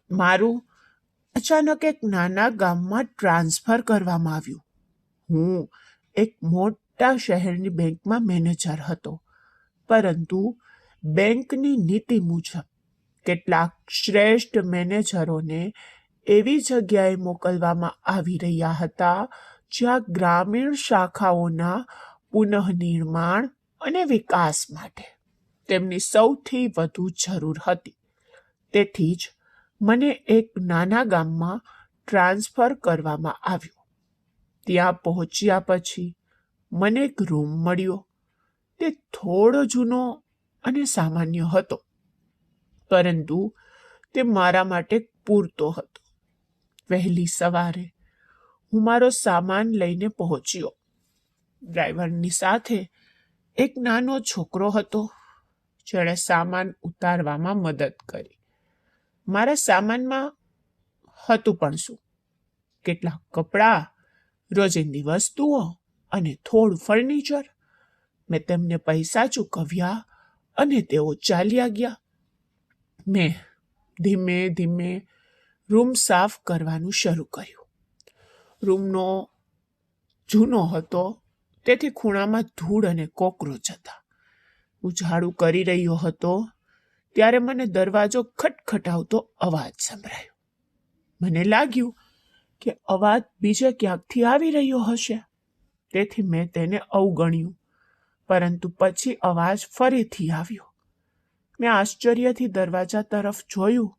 મારું અચાનક એક નાના ગામમાં ટ્રાન્સફર કરવામાં આવ્યું. હું એક મોટા શહેરની બેંકમાં મેનેજર હતો, પરંતુ બેંકની નીતિ મુજબ કેટલાક શ્રેષ્ઠ મેનેજરોને એવી જગ્યાએ મોકલવામાં આવી રહ્યા હતા જ્યાં ગ્રામીણ શાખાઓના પુનઃનિર્માણ અને વિકાસ માટે તેમની સૌથી વધુ જરૂર હતી. તેથી જ મને એક નાના ગામમાં ટ્રાન્સફર કરવામાં આવ્યું. ત્યાં પહોંચ્યા પછી મને એક રૂમ મળ્યો. તે થોડો જૂનો અને સામાન્ય હતો, પરંતુ તે મારા માટે પૂરતો હતો. વહેલી સવારે હું મારો સામાન લઈને પહોંચ્યો. ડ્રાઈવરની સાથે એક નાનો છોકરો હતો, જેણે સામાન ઉતારવામાં મદદ કરી. મારા સામાનમાં હતું પણ શું? કેટલાક કપડાં, રોજિંદી વસ્તુઓ અને થોડું ફર્નિચર. મેં તેમને પૈસા ચૂકવ્યા અને તેઓ ચાલ્યા ગયા. મેં ધીમે ધીમે રૂમ સાફ કરવાનું શરૂ કર્યું. રૂમનો જૂનો હતો, તેથી ખૂણામાં ધૂળ અને કોકરોચ હતા. હું ઝાડુ કરી રહ્યો હતો ત્યારે મને દરવાજો ખટખટાવતો અવાજ સંભળાયો. મને લાગ્યું કે અવાજ બીજે ક્યાંકથી આવી રહ્યો હશે, તેથી મેં તેને અવગણ્યું. પરંતુ પછી અવાજ ફરીથી આવ્યો. મેં આશ્ચર્યથી દરવાજા તરફ જોયું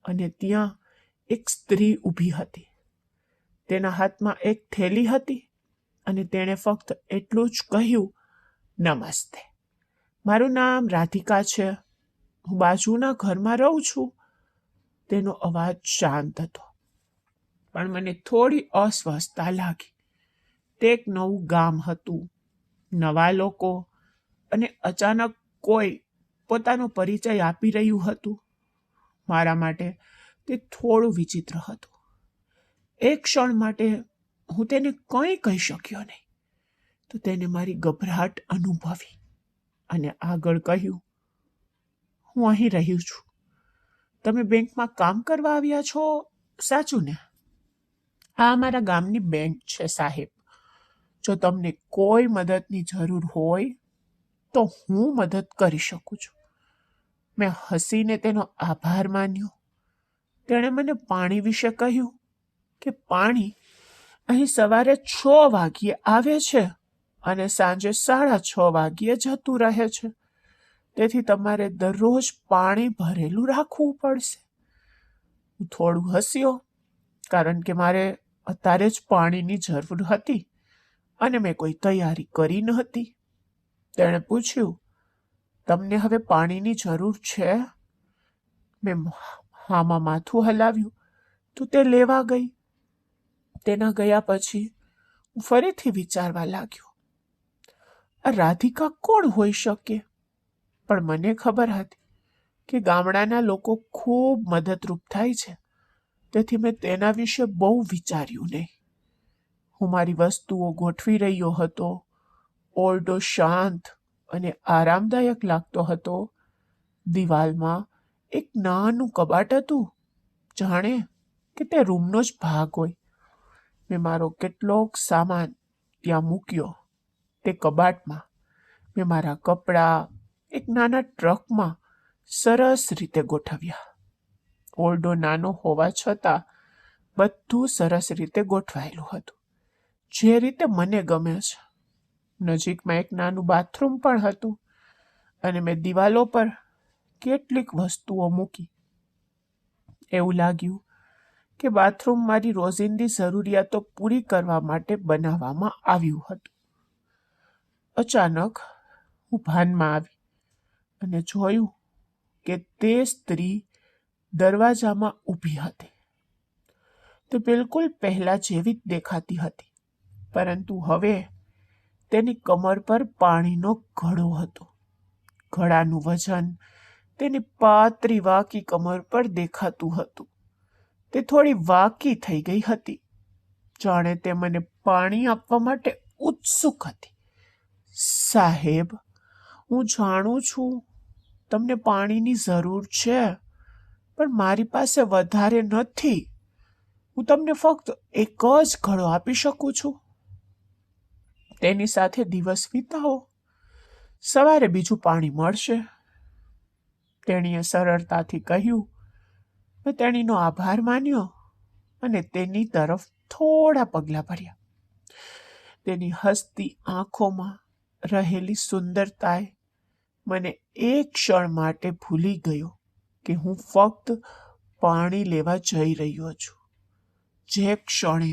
અને ત્યાં એક સ્ત્રી ઊભી હતી. તેના હાથમાં એક થેલી હતી અને તેણે ફક્ત એટલું જ કહ્યું, નમસ્તે. મારું નામ રાધિકા છે. હું બાજુના ઘરમાં રહું છું. તેનો અવાજ શાંત હતો, પણ મને થોડી અસ્વસ્થતા લાગી. તે એક નવું ગામ હતું, નવા લોકો, અને અચાનક કોઈ પોતાનો પરિચય આપી રહ્યું હતું. મારા માટે તે થોડું વિચિત્ર હતું. એક ક્ષણ માટે હું તેને કંઈ કહી શક્યો નહીં. તો તેને મારી ગભરાટ અનુભવી અને આગળ કહ્યું, હું અહીં રહ્યું છું. તમે બેંકમાં કામ કરવા આવ્યા છો, સાચું ને? આ અમારા ગામની બેંક છે, સાહેબ. જો તમને કોઈ મદદની જરૂર હોય તો હું મદદ કરી શકું છું. મેં હસીને તેનો આભાર માન્યો. તેણે મને પાણી વિશે કહ્યું કે પાણી અહીં સવારે 6 વાગ્યે આવે છે અને સાંજે 6:30 વાગ્યે જતું રહે છે. તેથી તમારે દરરોજ પાણી ભરેલું રાખવું પડશે. હું થોડું હસ્યો, કારણ કે મારે અત્યારે જ પાણીની જરૂર હતી અને મેં કોઈ તૈયારી કરી ન હતી. તેણે પૂછ્યું, તમને હવે પાણીની જરૂર છે? મેં હામાં માથું હલાવ્યું તો તે લેવા ગઈ. તેના ગયા પછી હું ફરીથી વિચારવા લાગ્યો, આ રાધિકા કોણ હોઈ શકે? પણ મને ખબર હતી કે ગામડાના લોકો ખૂબ મદદરૂપ થાય છે, તેથી મેં તેના વિશે બહુ વિચાર્યું નહીં. હું મારી વસ્તુઓ ગોઠવી રહ્યો હતો. ઓરડો શાંત અને આરામદાયક લાગતો હતો. દિવાલમાં એક નાનું કબાટ હતું, જાણે કે તે રૂમનો જ ભાગ હોય. મેં મારો કેટલોક સામાન ત્યાં મૂક્યો. તે કબાટમાં મેં મારા કપડાં એક નાના ટ્રકમાં સરસ રીતે ગોઠવ્યા. ઓરડો નાનો હોવા છતાં બધું સરસ રીતે ગોઠવાયેલું હતું, જે રીતે મને ગમે છે. નજીકમાં એક નાનું બાથરૂમ પણ હતું અને મેં દિવાલો પર કેટલીક વસ્તુઓ મૂકી. એવું લાગ્યું કે બાથરૂમ મારી રોજિંદી જરૂરિયાતો પૂરી કરવા માટે બનાવવામાં આવ્યું હતું. અચાનક હું ભાનમાં આવી અને જોયું કે તે સ્ત્રી દરવાજામાં ઊભી હતી. તે બિલકુલ પહેલા જેવી જ દેખાતી હતી, પરંતુ હવે તેની કમર પર પાણીનો ઘડો હતો. ઘડાનું વજન તેની પાતળી વાંકી કમર પર દેખાતું હતું. તે થોડી વાંકી થઈ ગઈ હતી, જાણે તે મને પાણી આપવા માટે ઉત્સુક હતી. સાહેબ, હું જાણું છું તમને પાણીની જરૂર છે, પણ મારી પાસે વધારે નથી. હું તમને ફક્ત એક જ ઘડો આપી શકું છું. તેની સાથે દિવસ વિતાવો, સવારે બીજું પાણી મળશે. તેણીએ સરળતાથી કહ્યું. મેં તેણીનો આભાર માન્યો અને તેની તરફ થોડા પગલાં ભર્યા. તેની હસતી આંખોમાં રહેલી સુંદરતાએ મને એક ક્ષણ માટે ભૂલી ગયો કે હું ફક્ત પાણી લેવા જઈ રહ્યો છું. જે ક્ષણે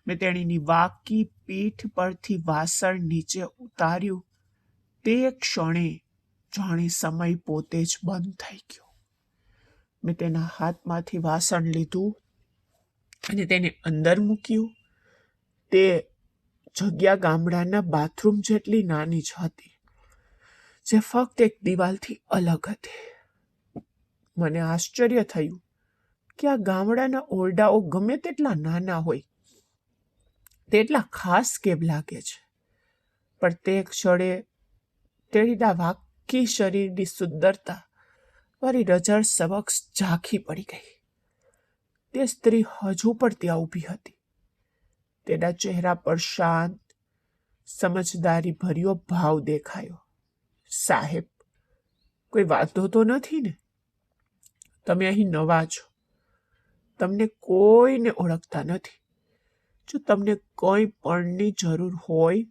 મેં તેણીની વાકી પીઠ પરથી વાસણ નીચે ઉતાર્યું, તે ક્ષણે જાણે સમય પોતે જ બંધ થઈ ગયો. મેં તેના હાથમાંથી વાસણ લીધું અને તેને અંદર મૂક્યું. તે જગ્યા ગામડાના બાથરૂમ જેટલી નાની જ હતી, જે ફક્ત એક દિવાલથી અલગ હતી. મને આશ્ચર્ય થયું કે આ ગામડાના ઓરડાઓ ગમે તેટલા નાના હોય, તેટલા ખાસ કેમ લાગે છે. પણ તે ક્ષણે તેણીના વાકી શરીરની સુંદરતા મારી નજર સમક્ષ ઝાંખી પડી ગઈ. તે સ્ત્રી હજુ પણ ત્યાં ઊભી હતી. તેના ચહેરા પર શાંત, સમજદારી ભર્યો ભાવ દેખાયો. સાહેબ, કોઈ વાંધો તો નથી ને? તમે અહીં નવા છો, તમને કોઈને ઓળખતા નથી. જો તમને કોઈ પણની જરૂર હોય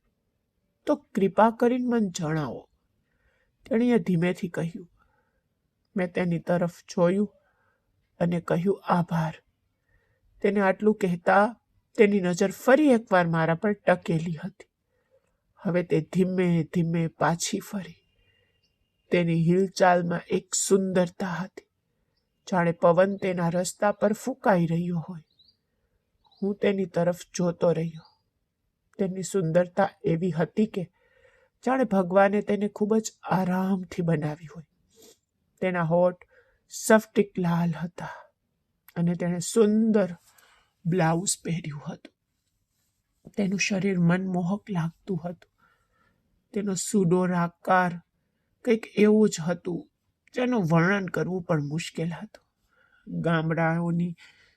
તો કૃપા કરીને મને જણાવો, તેણીએ ધીમેથી કહ્યું. મેં તેની તરફ જોયું અને કહ્યું, આભાર. તેને આટલું કહેતા તેની નજર ફરી એકવાર મારા પર ટકેલી હતી. હવે તે ધીમે ધીમે પાછી ફરી. તેની હિલચાલમાં એક સુંદરતા હતી, જાણે પવન તેના રસ્તા પર ફૂંકાઈ રહ્યો હોય. હું તેની તરફ જોતો રહ્યો. તેની સુંદરતા એવી હતી કે જાણે ભગવાને તેને ખૂબ જ આરામથી બનાવી હોય. તેના હોઠ સફ્ટિક લાલ હતા અને તેણે સુંદર બ્લાઉઝ પહેર્યું હતું. તેનું શરીર મનમોહક લાગતું હતું. તેનો સુડોર આકાર કંઈક એવું જ હતું જેનું વર્ણન કરવું પણ મુશ્કેલ હતું. ગામડાઓની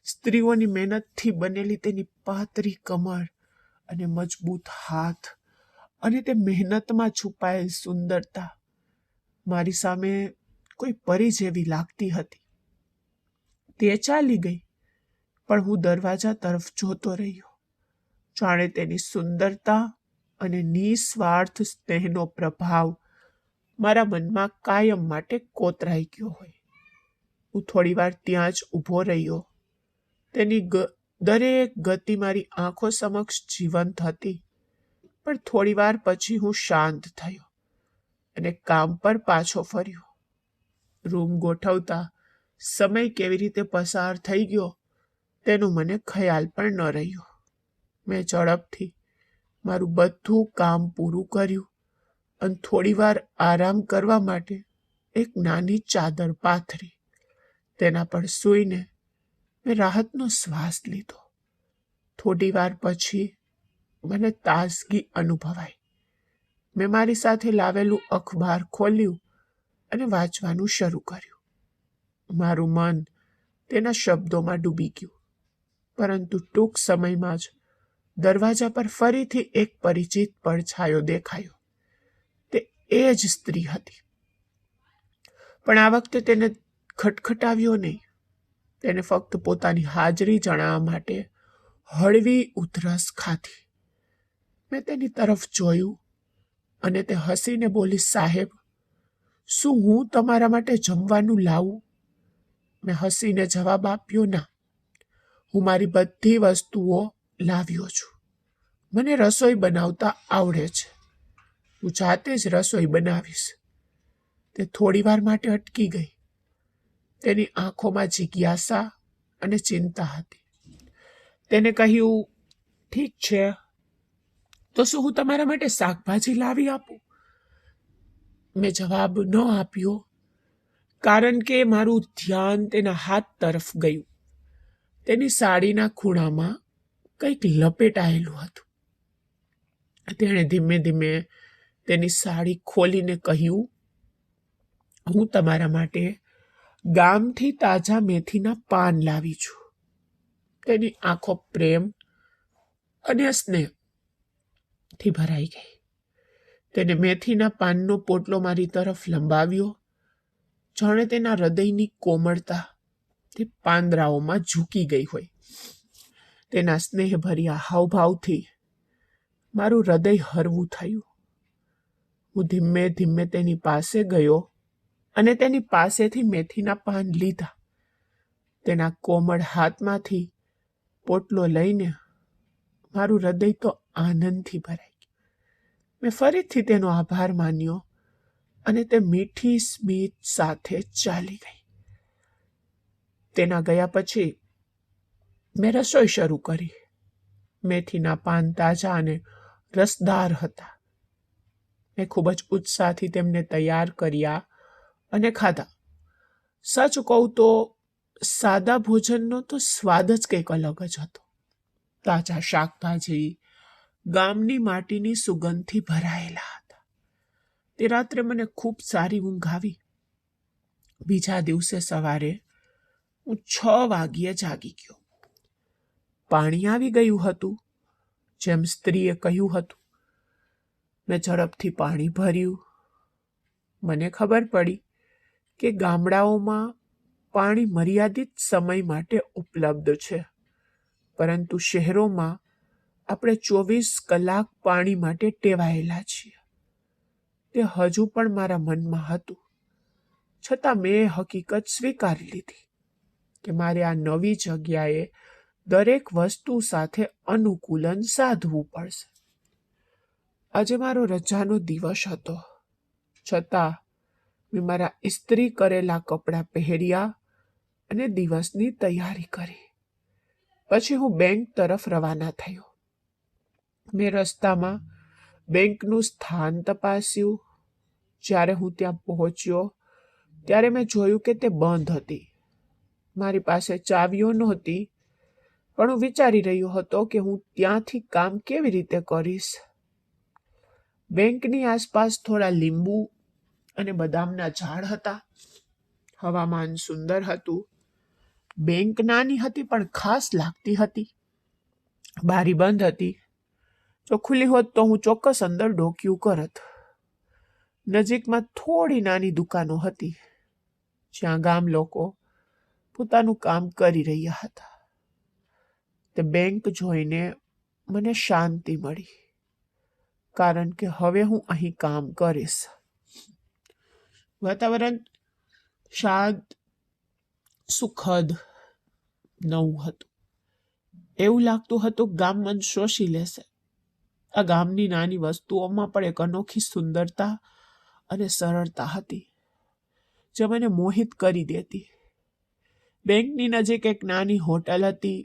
સ્ત્રીઓની મહેનતથી બનેલી તેની પાતળી કમર અને મજબૂત હાથ અને તે મહેનતમાં છુપાયેલ સુંદરતા મારી સામે કોઈ પરી જેવી લાગતી હતી. તે ચાલી ગઈ, પણ હું દરવાજા તરફ જોતો રહ્યો, જાણે તેની સુંદરતા અને નિસ્વાર્થ સ્નેહનો પ્રભાવ મારા મનમાં કાયમ માટે કોતરાઈ ગયો હોય. હું થોડીવાર ત્યાં જ ઊભો રહ્યો. તેની દરેક ગતિ મારી આંખો સમક્ષ જીવંત હતી. પણ થોડીવાર પછી હું શાંત થયો અને કામ પર પાછો ફર્યો. રૂમ ગોઠવતા સમય કેવી રીતે પસાર થઈ ગયો તેનું મને ખ્યાલ પણ ન રહ્યો. મેં ઝડપથી મારું બધું કામ પૂરું કર્યું અને થોડીવાર આરામ કરવા માટે એક નાની ચાદર પાથરી. તેના પર સૂઈને મેં રાહતનો શ્વાસ લીધો. થોડી વાર પછી મને તાજગી અનુભવાઈ. મેં મારી સાથે લાવેલું અખબાર ખોલ્યું અને વાંચવાનું શરૂ કર્યું. મારું મન તેના શબ્દોમાં ડૂબી ગયું. પરંતુ ટૂંક સમયમાં જ દરવાજા પર ફરીથી એક પરિચિત પડછાયો દેખાયો. તે એ જ સ્ત્રી હતી, પણ આ વખતે તેને ખટખટાવ્યો નહીં. તેને ફક્ત પોતાની હાજરી જણાવવા માટે હળવી ઉધરસ ખાધી. મેં તેની તરફ જોયું અને તે હસીને બોલી, સાહેબ, શું હું તમારા માટે જમવાનું લાવું? મેં હસીને જવાબ આપ્યો, ના, હું મારી બધી વસ્તુઓ લાવ્યો છું. મને રસોઈ બનાવતા આવડે છે. હું જાતે જ રસોઈ બનાવીશ. તે થોડીવાર માટે અટકી ગઈ. તેની આંખોમાં જિજ્ઞાસા અને ચિંતા હતી. તેને કહ્યું, ઠીક છે, તો શું હું તમારા માટે શાકભાજી લાવી આપું? મેં જવાબ ન આપ્યો, કારણ કે મારું ધ્યાન તેના હાથ તરફ ગયું. તેની સાડીના ખૂણામાં કંઈક લપેટાયેલું હતું. તેણે ધીમે ધીમે તેની સાડી ખોલીને કહ્યું, હું તમારા માટે ગામથી તાજા મેથીના પાન લાવી છું. તેની આંખો પ્રેમ અને સ્નેહથી ભરાઈ ગઈ. તેને મેથીના પાનનો પોટલો મારી તરફ લંબાવ્યો, જાણે તેના હૃદયની કોમળતા તે પાંદડાઓમાં ઝૂકી ગઈ હોય. તેના સ્નેહભર્યા હાવભાવથી મારું હૃદય હરવું થયું. હું ધીમે ધીમે તેની પાસે ગયો અને તેની પાસેથી મેથીના પાન લીધા. તેના કોમળ હાથમાંથી પોટલો લઈને મારું હૃદય તો આનંદથી ભરાઈ ગયું. મેં ફરીથી તેનો આભાર માન્યો અને તે મીઠી સ્મિત સાથે ચાલી ગઈ. તેના ગયા પછી મેં રસોઈ શરૂ કરી. મેથીના પાન તાજા અને રસદાર હતા. મેં ખૂબ જ ઉત્સાહથી તેમને તૈયાર કર્યા અને ખાધા. સચ કહું તો સાદા ભોજનનો તો સ્વાદ જ કંઈક અલગ જ હતો. તાજા શાકભાજી ગામની માટીની સુગંધથી ભરાયેલા હતા. તે રાત્રે મને ખૂબ સારી ઊંઘ આવી. બીજા દિવસે સવારે હું 6 વાગ્યે જાગી ગયો. પાણી આવી ગયું હતું, જેમ સ્ત્રીએ કહ્યું હતું. મેં ઝડપથી પાણી ભર્યું. મને ખબર પડી કે ગામડાઓમાં પાણી મર્યાદિત સમય માટે ઉપલબ્ધ છે, પરંતુ શહેરોમાં આપણે 24 કલાક પાણી માટે ટેવાયેલા છીએ. તે હજુ પણ મારા મનમાં હતું, છતાં મેં હકીકત સ્વીકારી લીધી કે મારે આ નવી જગ્યાએ દરેક વસ્તુ સાથે અનુકૂલન સાધવું પડશે. આજે મારો રજાનો દિવસ હતો, છતાં મેં મારા ઇસ્ત્રી કરેલા કપડાં પહેર્યા અને દિવસની તૈયારી કરી. પછી હું બેંક તરફ રવાના થયો. મેં રસ્તામાં બેંકનું સ્થાન તપાસ્યું. જ્યારે હું ત્યાં પહોંચ્યો ત્યારે મેં જોયું કે તે બંધ હતી. મારી પાસે ચાવીઓ નહોતી, પણ હું વિચારી રહ્યો હતો કે હું ત્યાંથી કામ કેવી રીતે કરીશ. બેંકની આસપાસ થોડા લીંબુ અને બદામના ઝાડ હતા. હવામાન સુંદર હતું. બેંક નાની હતી પણ ખાસ લાગતી હતી. બારી બંધ હતી. જો ખુલ્લી હોત તો હું ચોક્કસ અંદર ડોકિયું કરત. નજીકમાં થોડી નાની દુકાનો હતી, જ્યાં ગામ લોકો પોતાનું કામ કરી રહ્યા હતા. તે બેંક જોઈને મને શાંતિ મળી, કારણ કે હવે હું અહીં કામ કરીશ. વાતાવરણ શાંત, સુખદ, નવું હતું. એવું લાગતું હતું ગામ મન શોષી લેશે. આ ગામની નાની વસ્તુઓમાં પણ એક અનોખી સુંદરતા અને સરળતા હતી, જે મને મોહિત કરી દેતી. બેંકની નજીક એક નાની હોટલ હતી.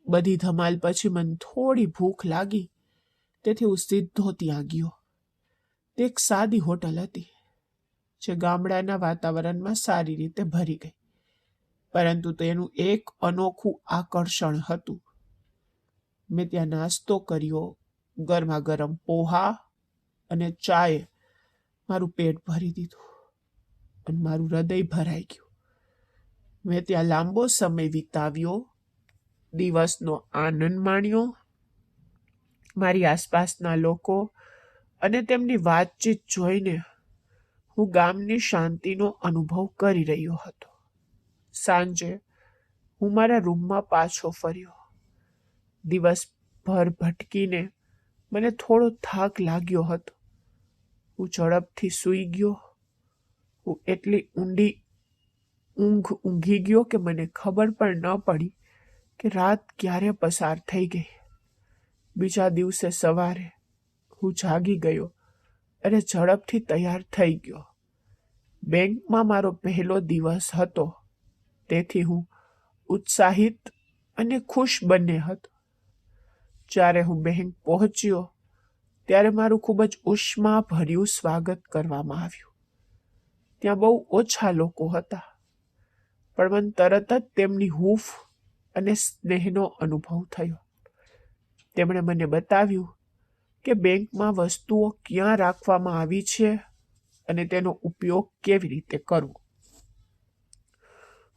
બધી ધમાલ પછી મને થોડી ભૂખ લાગી, તેથી હું સીધો ત્યાં ગયો. તે એક સાદી હોટલ હતી, જે ગામડાના વાતાવરણમાં સારી રીતે ભરી ગઈ, પરંતુ તેનું એક અનોખું આકર્ષણ હતું. મેં ત્યાં નાસ્તો કર્યો. ગરમા ગરમ પોહા અને ચાએ મારું પેટ ભરી દીધું અને મારું હૃદય ભરાઈ ગયું. મેં ત્યાં લાંબો સમય વિતાવ્યો, દિવસનો આનંદ માણ્યો. મારી આસપાસના લોકો અને તેમની વાતચીત જોઈને હું ગામની શાંતિનો અનુભવ કરી રહ્યો હતો. સાંજે હું મારા રૂમમાં પાછો ફર્યો. દિવસભર ભટકીને મને થોડો થાક લાગ્યો હતો. હું ઝડપથી સૂઈ ગયો. હું એટલી ઊંડી ઊંઘ ઊંઘી ગયો કે મને ખબર પણ ન પડી કે રાત ક્યારે પસાર થઈ ગઈ. બીજા દિવસે સવારે હું જાગી ગયો અને ઝડપથી તૈયાર થઈ ગયો. બેંકમાં મારો પહેલો દિવસ હતો, તેથી હું ઉત્સાહિત અને ખુશ બંને હતો. જ્યારે હું બેંક પહોંચ્યો ત્યારે મારું ખૂબ જ ઉષ્માભર્યું સ્વાગત કરવામાં આવ્યું. ત્યાં બહુ ઓછા લોકો હતા, પણ મને તરત જ તેમની હૂંફ અને સ્નેહનો અનુભવ થયો. તેમણે મને બતાવ્યું કે બેંકમાં વસ્તુઓ ક્યાં રાખવામાં આવી છે અને તેનો ઉપયોગ કેવી રીતે કરવો.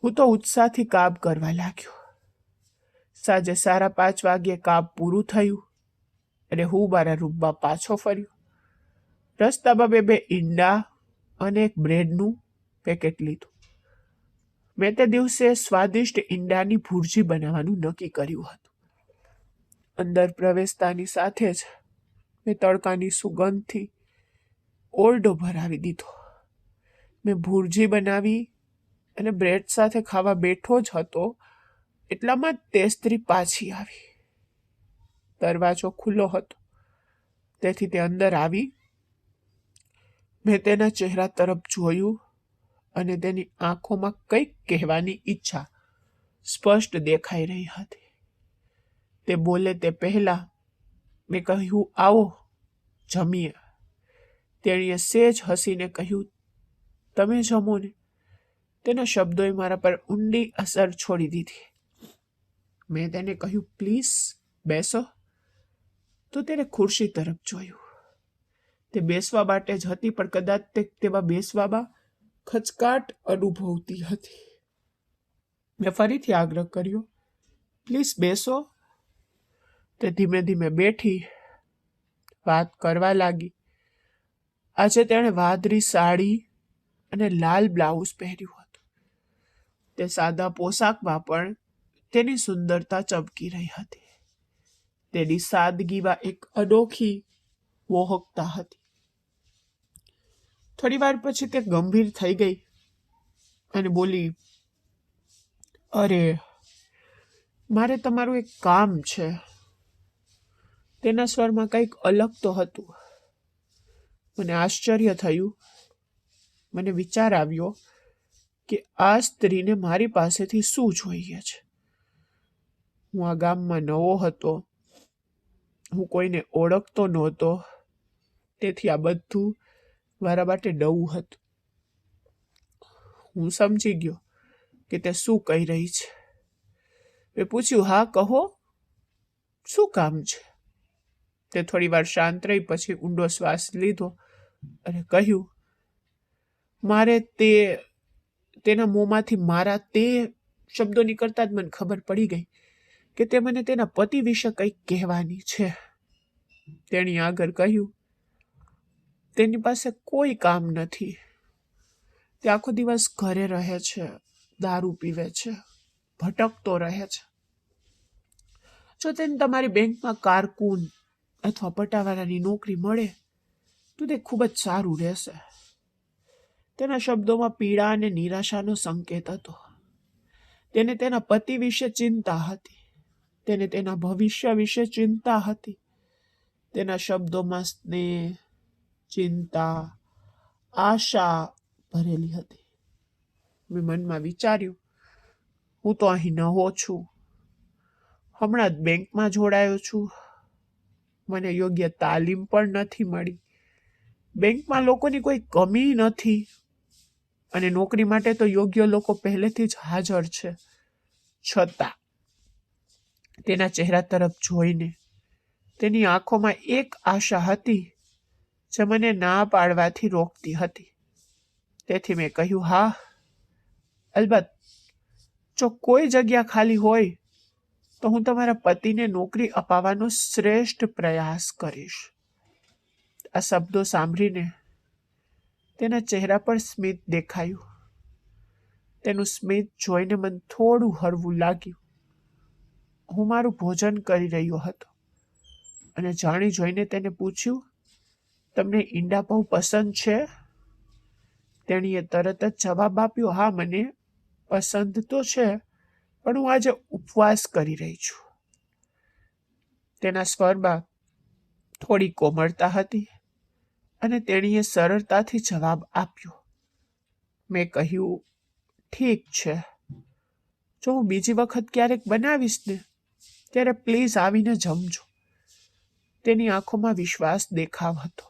હું તો ઉત્સાહથી કામ કરવા લાગ્યો. સાંજે 5:30 વાગ્યે કામ પૂરું થયું અને હું મારા રૂમમાં પાછો ફર્યો. રસ્તામાં મેં 2 ઈંડા અને એક બ્રેડનું પેકેટ લીધું. મેં તે દિવસે સ્વાદિષ્ટ ઈંડાની ભુરજી બનાવવાનું નક્કી કર્યું હતું. અંદર પ્રવેશતાની સાથે જ મેં તડકાની સુગંધથી ઓરડો ભરાવી દીધો. મેં ભુરજી બનાવી અને બ્રેડ સાથે ખાવા બેઠો જ હતો એટલામાં તે સ્ત્રી પાછી આવી. દરવાજો ખુલ્લો હતો, તેથી તે અંદર આવી. મેં તેના ચહેરા તરફ જોયું અને તેની આંખોમાં કંઈક કહેવાની ઈચ્છા સ્પષ્ટ દેખાઈ રહી હતી. તે બોલે તે પહેલા મેં કહ્યું, આવો જમીએ. તેણીએ સેજ હસીને કહ્યું, તમે જમો ને. તેના શબ્દોએ મારા પર ઊંડી અસર છોડી દીધી. મેં તેને કહ્યું, પ્લીઝ બેસો. તો તેને ખુરશી તરફ જોયું. તે બેસવા માટે જ હતી, પણ કદાચ તેમાં બેસવામાં ખચકાટ અનુભવતી હતી. મેં ફરીથી આગ્રહ કર્યો, પ્લીઝ બેસો. તે ધીમે ધીમે બેઠી, વાત કરવા લાગી. આજે તેણે વાદળી સાડી અને લાલ બ્લાઉઝ પહેર્યું હતું. તે સાદા પોશાકમાં પણ તેની સુંદરતા ચમકી રહી હતી. તેની સાદગીમાં એક અનોખી મોહકતા હતી. થોડી વાર પછી તે ગંભીર થઈ ગઈ અને બોલી, અરે, મારે તમારું એક કામ છે. તેના સ્વરમાં કંઈક અલગ તો હતું. મને આશ્ચર્ય થયું. મને વિચાર આવ્યો કે આ સ્ત્રીને મારી પાસેથી શું જોઈએ છે. હું આ ગામમાં નવો હતો. હું કોઈને ઓળખતો નહોતો. તેથી આ બધું મારા માટે નવું હતું. હું સમજી ગયો કે તે શું કહી રહી છે. મેં પૂછ્યું, હા કહો, શું કામ છે? તે થોડી વાર શાંત રહી, પછી ઊંડો શ્વાસ લીધો અને કહ્યું, મારે તેના મોંમાંથી મારા તે શબ્દો નીકળતા જ મને ખબર પડી ગઈ કે તે મને તેના પતિ વિશે કંઈક કહેવાની છે. તેણી આગળ કહ્યું, તેની પાસે કોઈ કામ નથી. તે આખો દિવસ ઘરે રહે છે, દારૂ પીવે છે, ભટકતો રહે છે. જો તેને તમારી બેંકમાં કારકુન અથવા પટાવાળાની નોકરી મળે તો તે ખૂબ જ સારું રહેશે. તેના શબ્દોમાં પીડા અને નિરાશાનો સંકેત હતો. તેને તેના પતિ વિશે ચિંતા હતી. તેને તેના ભવિષ્ય વિશે ચિંતા હતી. તેના શબ્દોમાં સ્નેહ, ચિંતા, આશા ભરેલી હતી. મેં મનમાં વિચાર્યું, હું તો અહીં નવો છું. હમણાં જ બેંકમાં જોડાયો છું. મને યોગ્ય તાલીમ પણ નથી મળી. બેંકમાં લોકોની કોઈ કમી નથી અને નોકરી માટે તો યોગ્ય લોકો પહેલેથી જ હાજર છે. છતાં તેના ચહેરા તરફ જોઈને તેની આંખોમાં એક આશા હતી જે મને ના પાડવાથી રોકતી હતી. તેથી મેં કહ્યું, હા, અલબત્ત. જો કોઈ જગ્યા ખાલી હોય તો હું તમારા પતિને નોકરી અપાવવાનો શ્રેષ્ઠ પ્રયાસ કરીશ. આ શબ્દો સાંભળીને તેના ચહેરા પર સ્મિત દેખાયું. તેનું સ્મિત જોઈને મને થોડું હળવું લાગ્યું. હું મારું ભોજન કરી રહ્યો હતો અને જાણી જોઈને તેને પૂછ્યું, તમને ઈંડા બહુ પસંદ છે? તેણીએ તરત જ જવાબ આપ્યો, હા, મને પસંદ તો છે, પણ હું આજે ઉપવાસ કરી રહી છું. તેના સ્વરમાં થોડી કોમળતા હતી અને તેણીએ સરળતાથી જવાબ આપ્યો. મેં કહ્યું, ઠીક છે. જો હું બીજી વખત ક્યારેક બનાવીશ ને ત્યારે પ્લીઝ આવીને જમજો. તેની આંખોમાં વિશ્વાસ દેખાવ હતો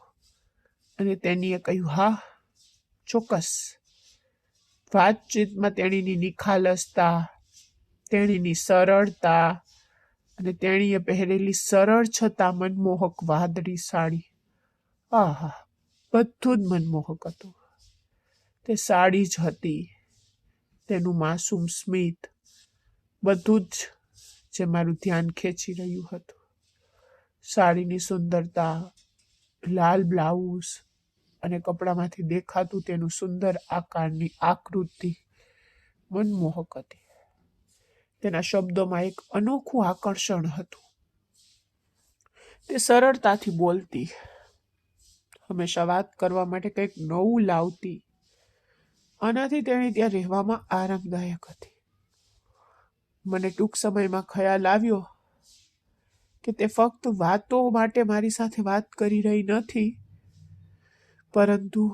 અને તેણીએ કહ્યું, હા, ચોક્કસ. વાતચીતમાં તેણીની નિખાલસતા, તેણીની સરળતા અને તેણીએ પહેરેલી સરળ છતાં મનમોહક વાદળી સાડી, આહા, બધું જ મનમોહક હતું. તે સાડી જ હતી, તેનું માસૂમ સ્મિત, બધું જ જે મારું ધ્યાન ખેંચી રહ્યું હતું. સાડીની સુંદરતા, લાલ બ્લાઉઝ અને કપડામાંથી દેખાતું તેનું સુંદર આકારની આકૃતિ મનમોહક હતી. તેના શબ્દોમાં એક અનોખું આકર્ષણ હતું. તે સરળતાથી બોલતી, હંમેશા વાત કરવા માટે કંઈક નવું લાવતી. આનાથી તેણે ત્યાં રહેવામાં આરામદાયક હતી. મને ટૂંક સમયમાં ખ્યાલ આવ્યો કે તે ફક્ત વાતો માટે મારી સાથે વાત કરી રહી નથી, પરંતુ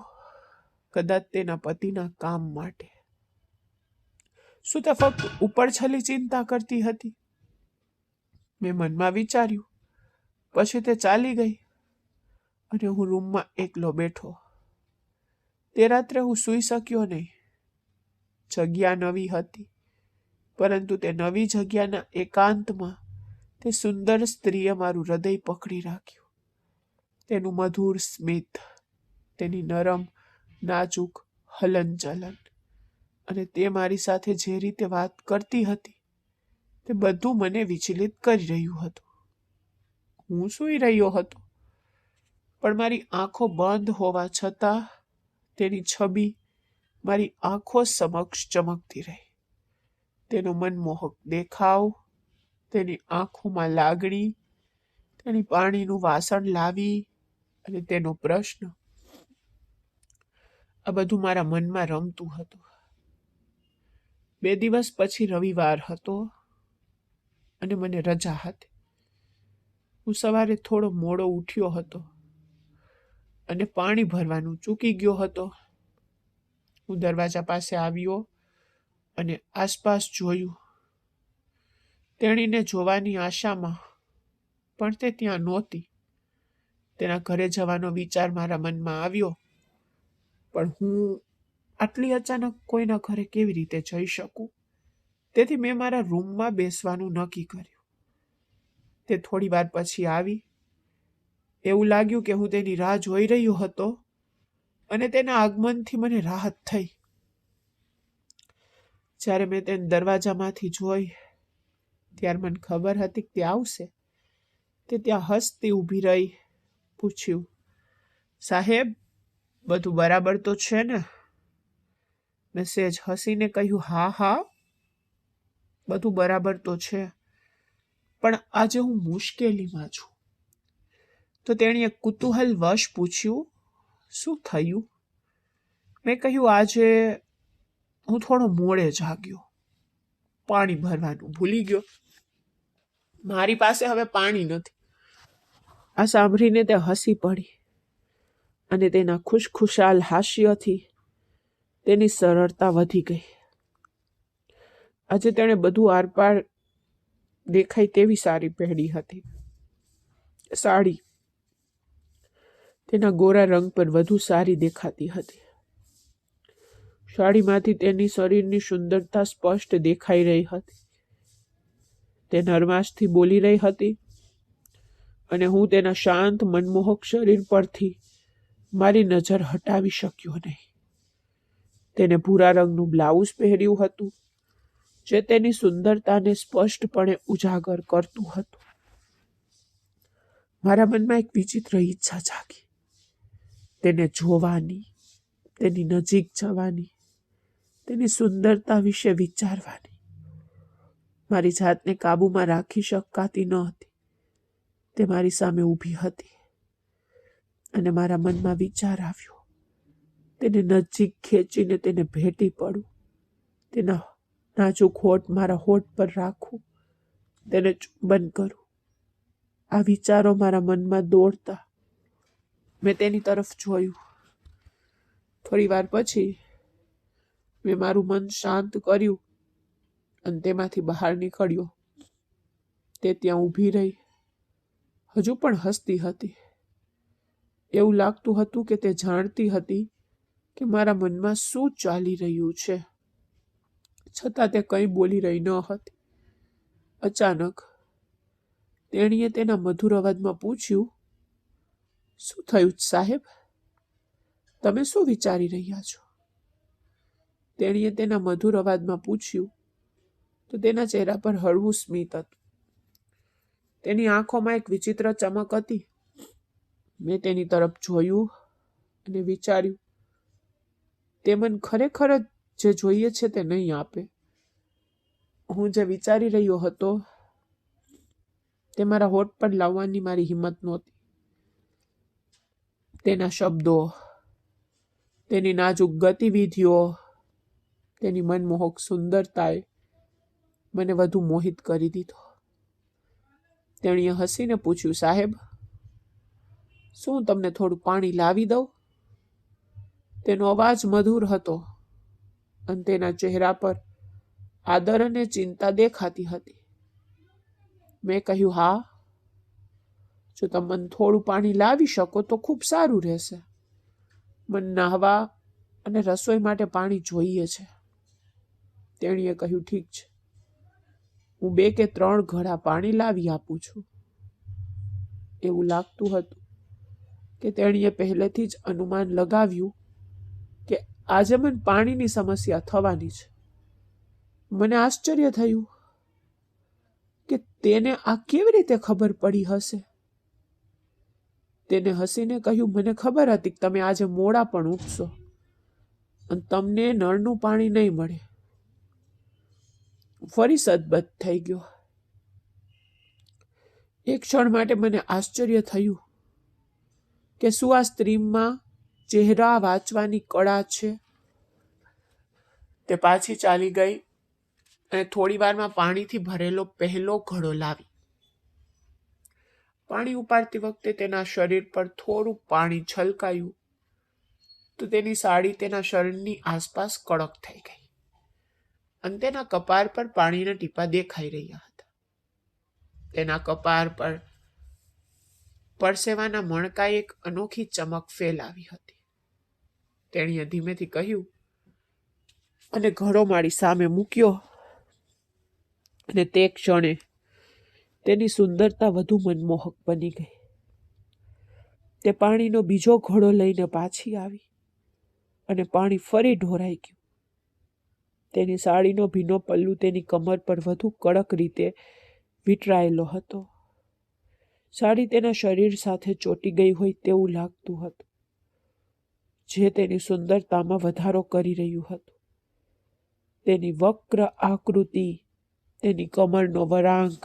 કદાચ તેના પતિના કામ માટે. શું તે ફક્ત ઉપરછલ્લી ચિંતા કરતી હતી? મેં મનમાં વિચાર્યું. પછી તે ચાલી ગઈ અને હું રૂમમાં એકલો બેઠો. તે રાત્રે હું સૂઈ શક્યો નહીં. જગ્યા નવી હતી, પરંતુ તે નવી જગ્યાના એકાંતમાં તે સુંદર સ્ત્રીએ મારું હૃદય પકડી રાખ્યું. તેનું મધુર સ્મિત, તેની નરમ નાજુક હલનચલન અને તે મારી સાથે જે રીતે વાત કરતી હતી, તે બધું મને વિચલિત કરી રહ્યું હતું. હું સૂઈ રહ્યો હતો, પણ મારી આંખો બંધ હોવા છતાં તેની છબી મારી આંખો સમક્ષ ચમકતી રહી. તેનો મનમોહક દેખાવ, તેની આંખોમાં લાગણી, તેની પાણીનું વાસણ લાવી અને તેનો પ્રશ્ન, આ બધું મારા મનમાં રમતું હતું. 2 દિવસ પછી રવિવાર હતો અને મને રજા હતી. હું સવારે થોડો મોડો ઉઠ્યો હતો અને પાણી ભરવાનું ચૂકી ગયો હતો. હું દરવાજા પાસે આવ્યો અને આસપાસ જોયું. તેણીને જોવાની આશામાં, પણ તે ત્યાં નહોતી. તેના ઘરે જવાનો વિચાર મારા મનમાં આવ્યો, પણ હું આટલી અચાનક કોઈના ઘરે કેવી રીતે જઈ શકું? તેથી મેં મારા રૂમમાં બેસવાનું નક્કી કર્યું. તે થોડી વાર પછી આવી. એવું લાગ્યું કે હું તેની રાહ જોઈ રહ્યો હતો અને તેના આગમનથી મને રાહત થઈ. જ્યારે મેં તેને દરવાજામાંથી જોઈ, ત્યારે મને ખબર હતી કે તે આવશે. તે ત્યાં હસતી ઊભી રહી. પૂછ્યું, સાહેબ, બધું બરાબર તો છે ને? મેં સહેજ હસીને કહ્યું, હા હા, બધું બરાબર તો છે, પણ આજે હું મુશ્કેલીમાં છું. તો તેણીએ કુતૂહલવશ પૂછ્યું, શું થયું? મેં કહ્યું, આજે હું થોડો મોડે જાગ્યો. પાણી ભરવાનું ભૂલી ગયો. મારી પાસે હવે પાણી નથી. આ સાંભળીને તે હસી પડી અને તેના ખુશખુશાલ હાસ્યથી તેની સરળતા વધી ગઈ. આજે તેણે બધું આરપાર દેખાય તેવી સાડી પહેરી હતી. સાડી તેના ગોરા રંગ પર વધુ સારી દેખાતી હતી. સાડીમાંથી તેની શરીરની સુંદરતા સ્પષ્ટ દેખાઈ રહી હતી. તે નરમાશથી બોલી રહી હતી અને હું તેના શાંત મનમોહક શરીર પરથી મારી નજર હટાવી શક્યો નહીં. તેને ભૂરા રંગનું બ્લાઉઝ પહેર્યું હતું, જે તેની સુંદરતાને સ્પષ્ટપણે ઉજાગર કરતું હતું. મારા મનમાં એક વિચિત્ર ઈચ્છા જાગી. તેને જોવાની, તેની નજીક જવાની, તેની સુંદરતા વિશે વિચારવાની. મારી જાતને કાબૂમાં રાખી શકાતી ન હતી. તે મારી સામે ઊભી હતી અને મારા મનમાં વિચાર આવ્યો, તેને નજીક ખેંચીને તેને ભેટી પડું, તેના નાજુક હોઠ મારા હોઠ પર રાખું, તેને ચુંબન કરું. આ વિચારો મારા મનમાં દોડતા મેં તેની તરફ જોયું. થોડી વાર પછી મેં મારું મન શાંત કર્યું અને તેમાંથી બહાર નીકળ્યો. તે ત્યાં ઊભી રહી, હજુ પણ હસતી હતી. એવું લાગતું હતું કે તે જાણતી હતી કે મારા મનમાં શું ચાલી રહ્યું છે, છતાં તે કંઈ બોલી રહી ન હતી. અચાનક તેણીએ તેના મધુર અવાજમાં પૂછ્યું, શું થયું સાહેબ? તમે શું વિચારી રહ્યા છો? તેણીએ તેના મધુર અવાજમાં પૂછ્યું તો તેના ચહેરા પર હળવું સ્મિત હતું. તેની આંખોમાં એક વિચિત્ર ચમક હતી. મેં તેની તરફ જોયું અને વિચાર્યું, તે મને ખરેખર જે જોઈએ છે તે નહીં આપે. હું જે વિચારી રહ્યો હતો તે મારા હોઠ પર લાવવાની મારી હિંમત નહોતી. તેના શબ્દો, તેની નાજુક ગતિવિધિઓ, તેની મનમોહક સુંદરતાએ મને વધુ મોહિત કરી દીધો. તેણીએ હસીને પૂછ્યું, સાહેબ, શું તમને થોડું પાણી લાવી દઉં? તેનો અવાજ મધુર હતો અને તેના ચહેરા પર આદર અને ચિંતા દેખાતી હતી. મેં કહ્યું, હા, જો તમે મને થોડું પાણી લાવી શકો તો ખૂબ સારું રહેશે. મને નાહવા અને રસોઈ માટે પાણી જોઈએ છે. તેણીએ કહ્યું, ઠીક છે, હું 2 કે 3 ઘડા પાણી લાવી આપું છું. એવું લાગતું હતું કે તેણીએ પહેલેથી જ અનુમાન લગાવ્યું કે આજે મને પાણીની સમસ્યા થવાની છે. મને આશ્ચર્ય થયું કે તેને આ કેવી રીતે ખબર પડી હશે. તેને હસીને કહ્યું, મને ખબર હતી કે તમે આજે મોડા પણ ઉઠશો અને તમને નળનું પાણી નહીં મળે. ફરી સદબત થઈ ગયો. એક ક્ષણ માટે મને આશ્ચર્ય થયું કે શું આ સ્ત્રીમાં ચહેરા વાંચવાની કળા છે. તે પાછી ચાલી ગઈ અને થોડી વારમાં પાણીથી ભરેલો પહેલો ઘડો લાવી. પાણી ઉપાડતી વખતે તેના શરીર પર થોડું પાણી છલકાયું તો તેની સાડી તેના શરીરની આસપાસ કડક થઈ ગઈ અને તેના કપાળ પર પાણીના ટીપા દેખાઈ રહ્યા હતા. તેના કપાળ પર પરસેવાના મણકાએ એક અનોખી ચમક ફેલાવી હતી. તેણીએ ધીમેથી કહ્યું અને ઘડો મારી સામે મૂક્યો અને તે ક્ષણે તેની સુંદરતા વધુ મનમોહક બની ગઈ. તે પાણીનો બીજો ઘડો લઈને પાછી આવી અને પાણી ફરી ઢોરાઈ ગયું. તેની સાડીનો ભીનો પલ્લુ તેની કમર પર વધુ કડક રીતે વીંટળાયેલો હતો. સાડી તેના શરીર સાથે ચોંટી ગઈ હોય તેવું લાગતું હતું, જે તેની સુંદરતામાં વધારો કરી રહ્યું હતું. તેની વક્ર આકૃતિ, તેની કમરનો વળાંક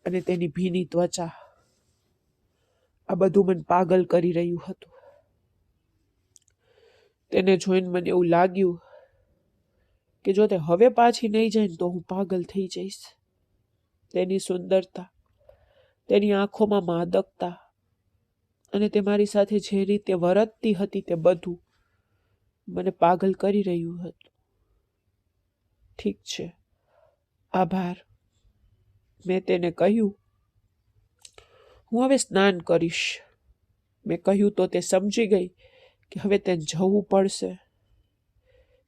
અને તેની ભીની ત્વચા, આ બધું મને પાગલ કરી રહ્યું હતું. તેને જોઈને મને એવું લાગ્યું કે જો તે હવે પાછી નહીં જાય તો હું પાગલ થઈ જઈશ. તેની સુંદરતા, તેની આંખોમાં માદકતા અને તે મારી સાથે જે રીતે વર્તતી હતી તે બધું મને પાગલ કરી રહ્યું હતું. ઠીક છે, આભાર, મેં તેને કહ્યું. હું હવે સ્નાન કરીશ. મેં કહ્યું તો તે સમજી ગઈ કે હવે તેને જવું પડશે.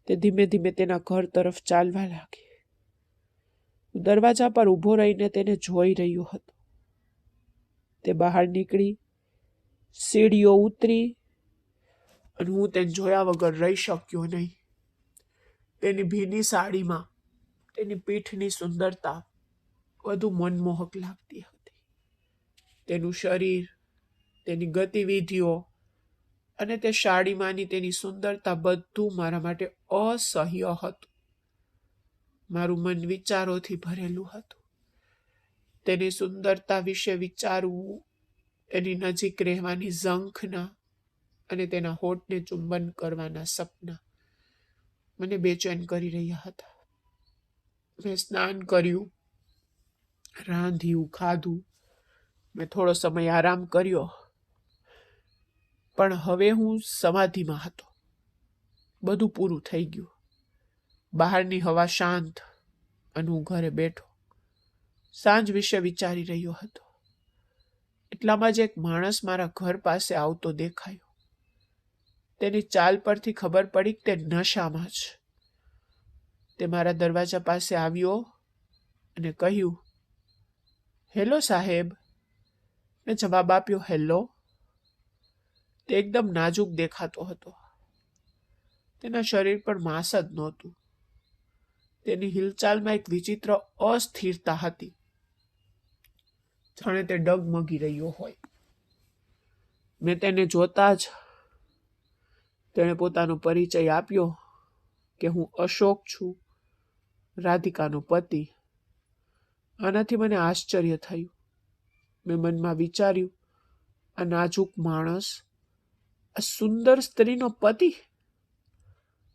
તે ધીમે ધીમે તેના ઘર તરફ ચાલવા લાગી. હું દરવાજા પર ઊભો રહીને તેને જોઈ રહ્યો હતો. તે બહાર નીકળી, સીડીઓ ઉતરી અને હું તેને જોયા વગર રહી શક્યો નહીં. તેની ભીની સાડીમાં તેની પીઠની સુંદરતા વધુ મનમોહક લાગતી હતી. તેનું શરીર, તેની ગતિવિધિઓ અને તે સાડીમાંની તેની સુંદરતા બધું મારા માટે અસહ્ય હતું. મારું મન વિચારોથી ભરેલું હતું. તેની સુંદરતા વિશે વિચારવું, તેની નજીક રહેવાની ઝંખના અને તેના હોઠને ચુંબન કરવાના સપના મને બેચેન કરી રહ્યા હતા. મેં સ્નાન કર્યું, રાંધ્યું, ખાધું. મેં થોડો સમય આરામ કર્યો, પણ હવે હું સમાધિમાં હતો. બધું પૂરું થઈ ગયું. બહારની હવા શાંત અને હું ઘરે બેઠો સાંજ વિશે વિચારી રહ્યો હતો. એટલામાં જ એક માણસ મારા ઘર પાસે આવતો દેખાયો. તેની ચાલ પરથી ખબર પડી કે તે નશામાં જ. તે મારા દરવાજા પાસે આવ્યો અને કહ્યું, હેલો સાહેબ. મેં જવાબ આપ્યો, હેલો. તે એકદમ નાજુક દેખાતો હતો. તેના શરીર પર માંસ જ નહોતું. તેની હિલચાલમાં એક વિચિત્ર અસ્થિરતા હતી, જાણે તે ડગમગી રહ્યો હોય. મેં તેને જોતા જ તેણે પોતાનો પરિચય આપ્યો કે હું અશોક છું, રાધિકાનો પતિ. આનાથી મને આશ્ચર્ય થયું. મેં મનમાં વિચાર્યું, આ નાજુક માણસ આ સુંદર સ્ત્રીનો પતિ?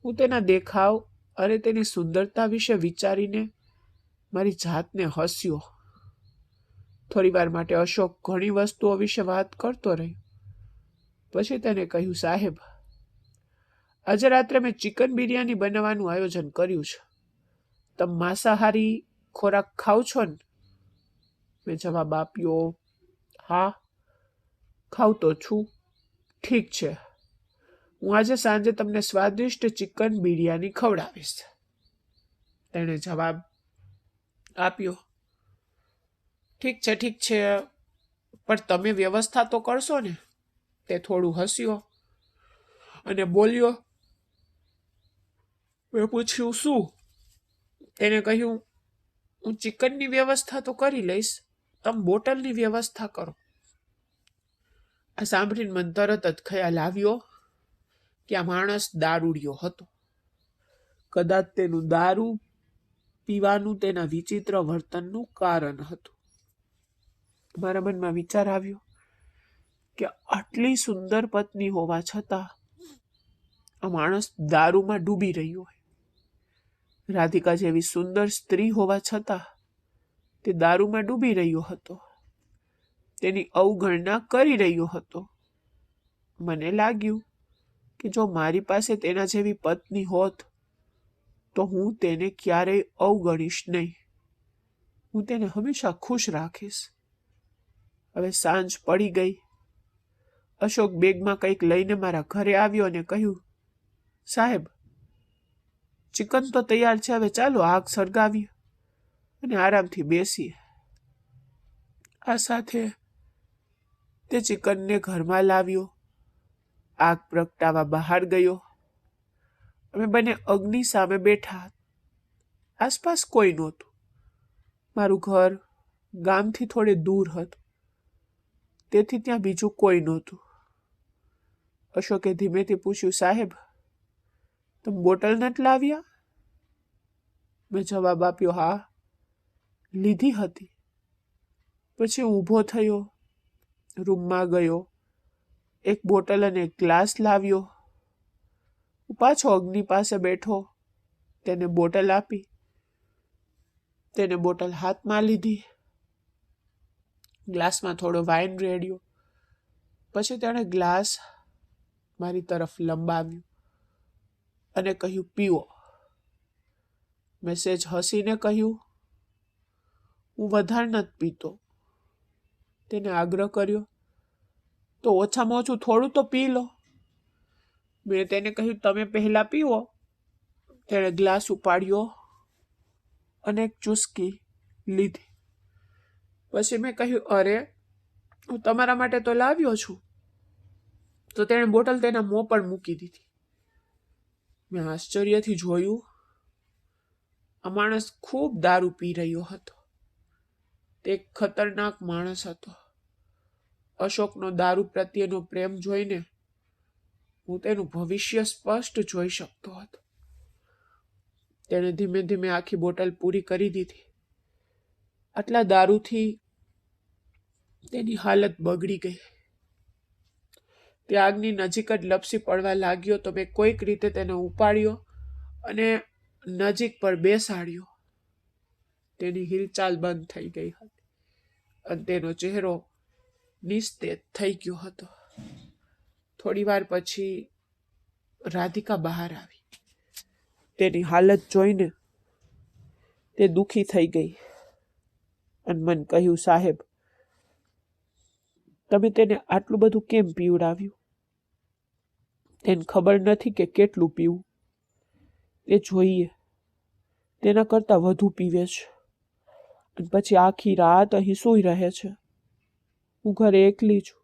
હું તેના દેખાવ અને તેની સુંદરતા વિશે વિચારીને મારી જાતને હસ્યો. થોડી વાર માટે અશોક ઘણી વસ્તુઓ વિશે વાત કરતો રહ્યો. પછી તેને કહ્યું, સાહેબ, આજે રાત્રે મેં ચિકન બિરયાની બનાવવાનું આયોજન કર્યું છે. તમે માંસાહારી ખોરાક ખાવ છો ને? મેં જવાબ આપ્યો, હા, ખાવ તો છું. ઠીક છે, હું આજે સાંજે તમને સ્વાદિષ્ટ ચિકન બિરયાની ખવડાવીશ. તેણે જવાબ આપ્યો, ઠીક છે, પણ તમે વ્યવસ્થા તો કરશો ને? તે થોડું હસ્યો અને બોલ્યો. મેં પૂછ્યું, શું? તેને કહ્યું, હું ચિકનની વ્યવસ્થા તો કરી લઈશ, તમે બોટલની વ્યવસ્થા કરો. આ સાંભળીને મને તરત જ ખ્યાલ આવ્યો કે આ માણસ દારૂડિયો હતો. કદાચ તેનું દારૂ પીવાનું તેના વિચિત્ર વર્તનનું કારણ હતું. મારા મનમાં વિચાર આવ્યો કે આટલી સુંદર પત્ની હોવા છતાં આ માણસ દારૂમાં ડૂબી રહ્યો હોય. રાધિકા જેવી સુંદર સ્ત્રી હોવા છતાં તે દારૂમાં ડૂબી રહ્યો હતો. તેની અવગણના કરી રહ્યો હતો. મને લાગ્યું કે જો મારી પાસે તેના જેવી પત્ની હોત તો હું તેને ક્યારેય અવગણીશ નહીં. હું તેને હંમેશા ખુશ રાખીશ. હવે સાંજ પડી ગઈ. અશોક બેગમાં કંઈક લઈને મારા ઘરે આવ્યો અને કહ્યું, સાહેબ, ચિકન તો તૈયાર છે, હવે ચાલો આગ સળગાવીએ અને આરામથી બેસીએ. આ સાથે તે ચિકનને ઘરમાં લાવ્યો, આગ પ્રગટાવવા બહાર ગયો. અમે બંને અગ્નિ સામે બેઠા. આસપાસ કોઈ નહોતું. મારું ઘર ગામથી થોડે દૂર હતું, તેથી ત્યાં બીજું કોઈ નહોતું. અશોકે ધીમેથી પૂછ્યું, સાહેબ, તમે બોટલ નથી લાવ્યા? મેં જવાબ આપ્યો, હા, લીધી હતી. પછી હું ઊભો થયો, રૂમમાં ગયો, એક બોટલ અને એક ગ્લાસ લાવ્યો. હું પાછો અગ્નિ પાસે બેઠો, તેને બોટલ આપી. તેને બોટલ હાથમાં લીધી. ગ્લાસમાં થોડો વાઇન રેડ્યો. પછી તેણે ગ્લાસ મારી તરફ લંબાવ્યું અને કહ્યું, પીવો. મેં સહેજ હસીને કહ્યું, હું વધારે નથી પીતો. તેને આગ્રહ કર્યો, તો ઓછામાં ઓછું થોડું તો પી લો. મેં તેને કહ્યું, તમે પહેલા પીવો. તેણે ગ્લાસ ઉપાડ્યો અને એક ચૂસકી લીધી. પછી મેં કહ્યું, અરે, હું તમારા માટે તો લાવ્યો છું. તો તેણે બોટલ તેના મોં પર મૂકી દીધી. મેં આશ્ચર્યથી જોયું. આ માણસ ખૂબ દારૂ પી રહ્યો હતો. તે એક ખતરનાક માણસ હતો. અશોકનો દારૂ પ્રત્યેનો પ્રેમ જોઈને હું તેનું ભવિષ્ય સ્પષ્ટ જોઈ શકતો હતો. તેણે ધીમે ધીમે આખી બોટલ પૂરી કરી દીધી. આટલા દારૂથી તેની હાલત બગડી ગઈ. તે આગની નજીક જ લપસી પડવા લાગ્યો તો મેં કોઈક રીતે તેને ઉપાડ્યો અને નજીક પર બેસાડ્યો. તેની હિલચાલ બંધ થઈ ગઈ હતી અને તેનો ચહેરો નિસ્તેજ થઈ ગયો હતો. થોડી વાર પછી રાધિકા બહાર આવી. તેની હાલત જોઈને તે દુખી થઈ ગઈ અને મને કહ્યું, સાહેબ, તમે તેને આટલું બધું કેમ પીવડાવ્યું? તેને ખબર નથી કે કેટલું પીવું. તે જોઈએ તેના કરતાં વધુ પીવે છે અને પછી આખી રાત અહીં સૂઈ રહે છે. હું ઘરે એકલી છું.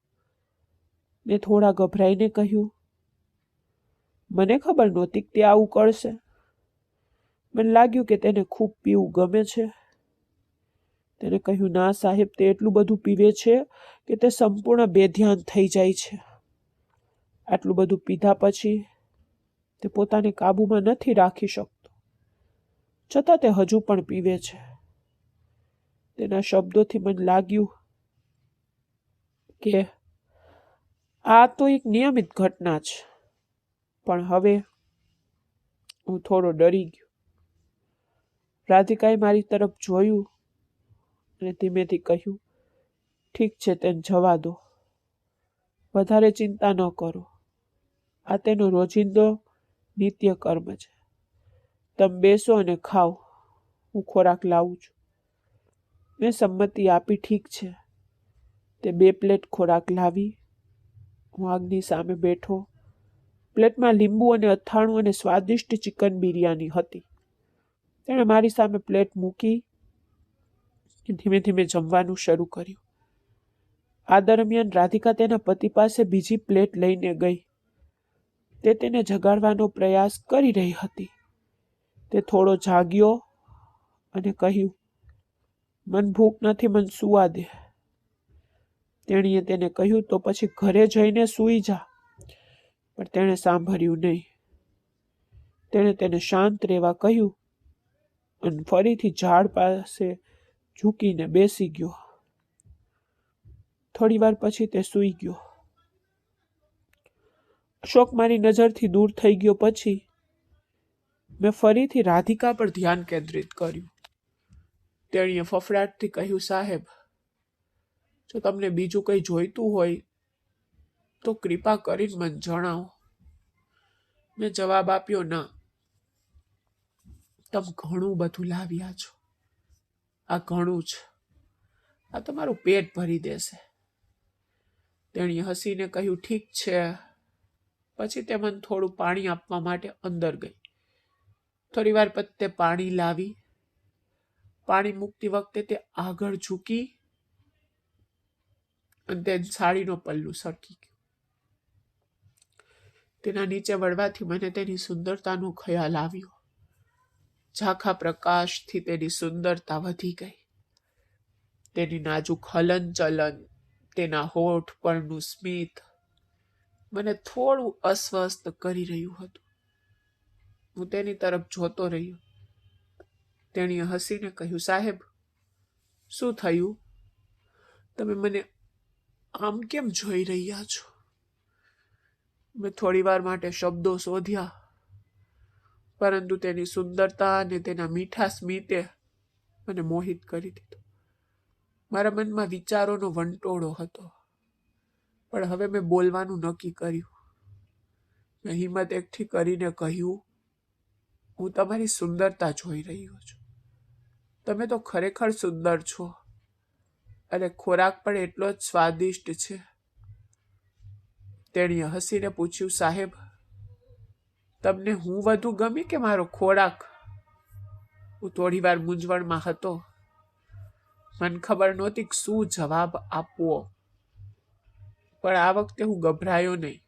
મેં થોડા ગભરાઈને કહ્યું, મને ખબર નહોતી કે તે આવું કરશે. મને લાગ્યું કે તેને ખૂબ પીવું ગમે છે. તેને કહ્યું, ના સાહેબ, તે એટલું બધું પીવે છે કે તે સંપૂર્ણ બેધ્યાન થઈ જાય છે. આટલું બધું પીધા પછી તે પોતાને કાબૂમાં નથી રાખી શકતો, છતાં તે હજુ પણ પીવે છે. તેના શબ્દોથી મને લાગ્યું કે આ તો એક નિયમિત ઘટના છે. પણ હવે હું થોડો ડરી ગયો. રાધિકાએ મારી તરફ જોયું અને ધીમેથી કહ્યું, ઠીક છે, તેને જવા દો. વધારે ચિંતા ન કરો. આ તેનો રોજિંદો નિત્ય કર્મ છે. તમે બેસો અને ખાઓ. હું ખોરાક લાવું છું. મેં સંમતિ આપી. ઠીક છે. તે 2 પ્લેટ ખોરાક લાવી. હું આગની સામે બેઠો. પ્લેટમાં લીંબુ અને અથાણું અને સ્વાદિષ્ટ ચિકન બિરયાની હતી. તેણે મારી સામે પ્લેટ મૂકી ધીમે ધીમે જમવાનું શરૂ કર્યું. આ દરમિયાન રાધિકા તેના પતિ પાસે બીજી પ્લેટ લઈને ગઈ. તે તેને જગાડવાનો પ્રયાસ કરી રહી હતી. તે થોડો જાગ્યો અને કહ્યું, મન ભૂખ નથી, મન સૂવા દે. તેણીએ તેને કહ્યું, તો પછી ઘરે જઈને સૂઈ જા. પણ તેણે સાંભળ્યું નહીં. તેણે તેને શાંત રહેવા કહ્યું અને ફરીથી ઝાડ પાસે ઝૂકીને બેસી ગયો. થોડી વાર પછી તે સૂઈ ગયો. અશોક મારી નજરથી દૂર થઈ ગયો પછી મેં ફરીથી રાધિકા પર ધ્યાન કેન્દ્રિત કર્યું. તેણીએ ફફડાટથી કહ્યું, સાહેબ, જો તમને બીજું કંઈ જોઈતું હોય તો કૃપા કરીને મને જણાવો. મેં જવાબ આપ્યો, ના, તમે ઘણું બધું લાવ્યા છો. આ ઘણું છે. આ તમારું પેટ ભરી દેશે. તેણીએ હસીને કહ્યું, ઠીક છે. પછી તે મને થોડું પાણી આપવા માટે અંદર ગઈ. થોડી વાર પછી તે પાણી લાવી. પાણી મૂકતી વખતે તે આગળ ઝૂકી અને તેની સાડીનો પલ્લું સરકી ગયું. તેના નીચે વળવાથી મને તેની સુંદરતાનો ખ્યાલ આવ્યો. ઝાંખા પ્રકાશથી તેની સુંદરતા વધી ગઈ. તેની નાજુક હલનચલન, તેના હોઠ પરનું સ્મિત મને થોડું અસ્વસ્થ કરી રહ્યું હતું. હું તેની તરફ જોતો રહ્યો. તેણીએ હસીને કહ્યું, સાહેબ, શું થયું? તમે મને આમ કેમ જોઈ રહ્યા છો? મેં થોડી વાર માટે શબ્દો શોધ્યા, પરંતુ તેની સુંદરતા અને તેના મીઠા સ્મિતે મને મોહિત કરી દીધો. મારા મનમાં વિચારોનો વંટોળો હતો, પણ હવે મેં બોલવાનું નક્કી કર્યું. મેં હિંમત એકઠી કરીને કહ્યું, હું તમારી સુંદરતા જોઈ રહ્યો છું. તમે તો ખરેખર સુંદર છો અને ખોરાક પણ એટલો જ સ્વાદિષ્ટ છે. તેણીએ હસીને પૂછ્યું, સાહેબ, તમને હું વધુ ગમી કે મારો ખોરાક? હું થોડી વાર મૂંઝવણમાં હતો. મને ખબર નહોતી કે શું જવાબ આપવો, પણ આ વખતે હું ગભરાયો નહીં.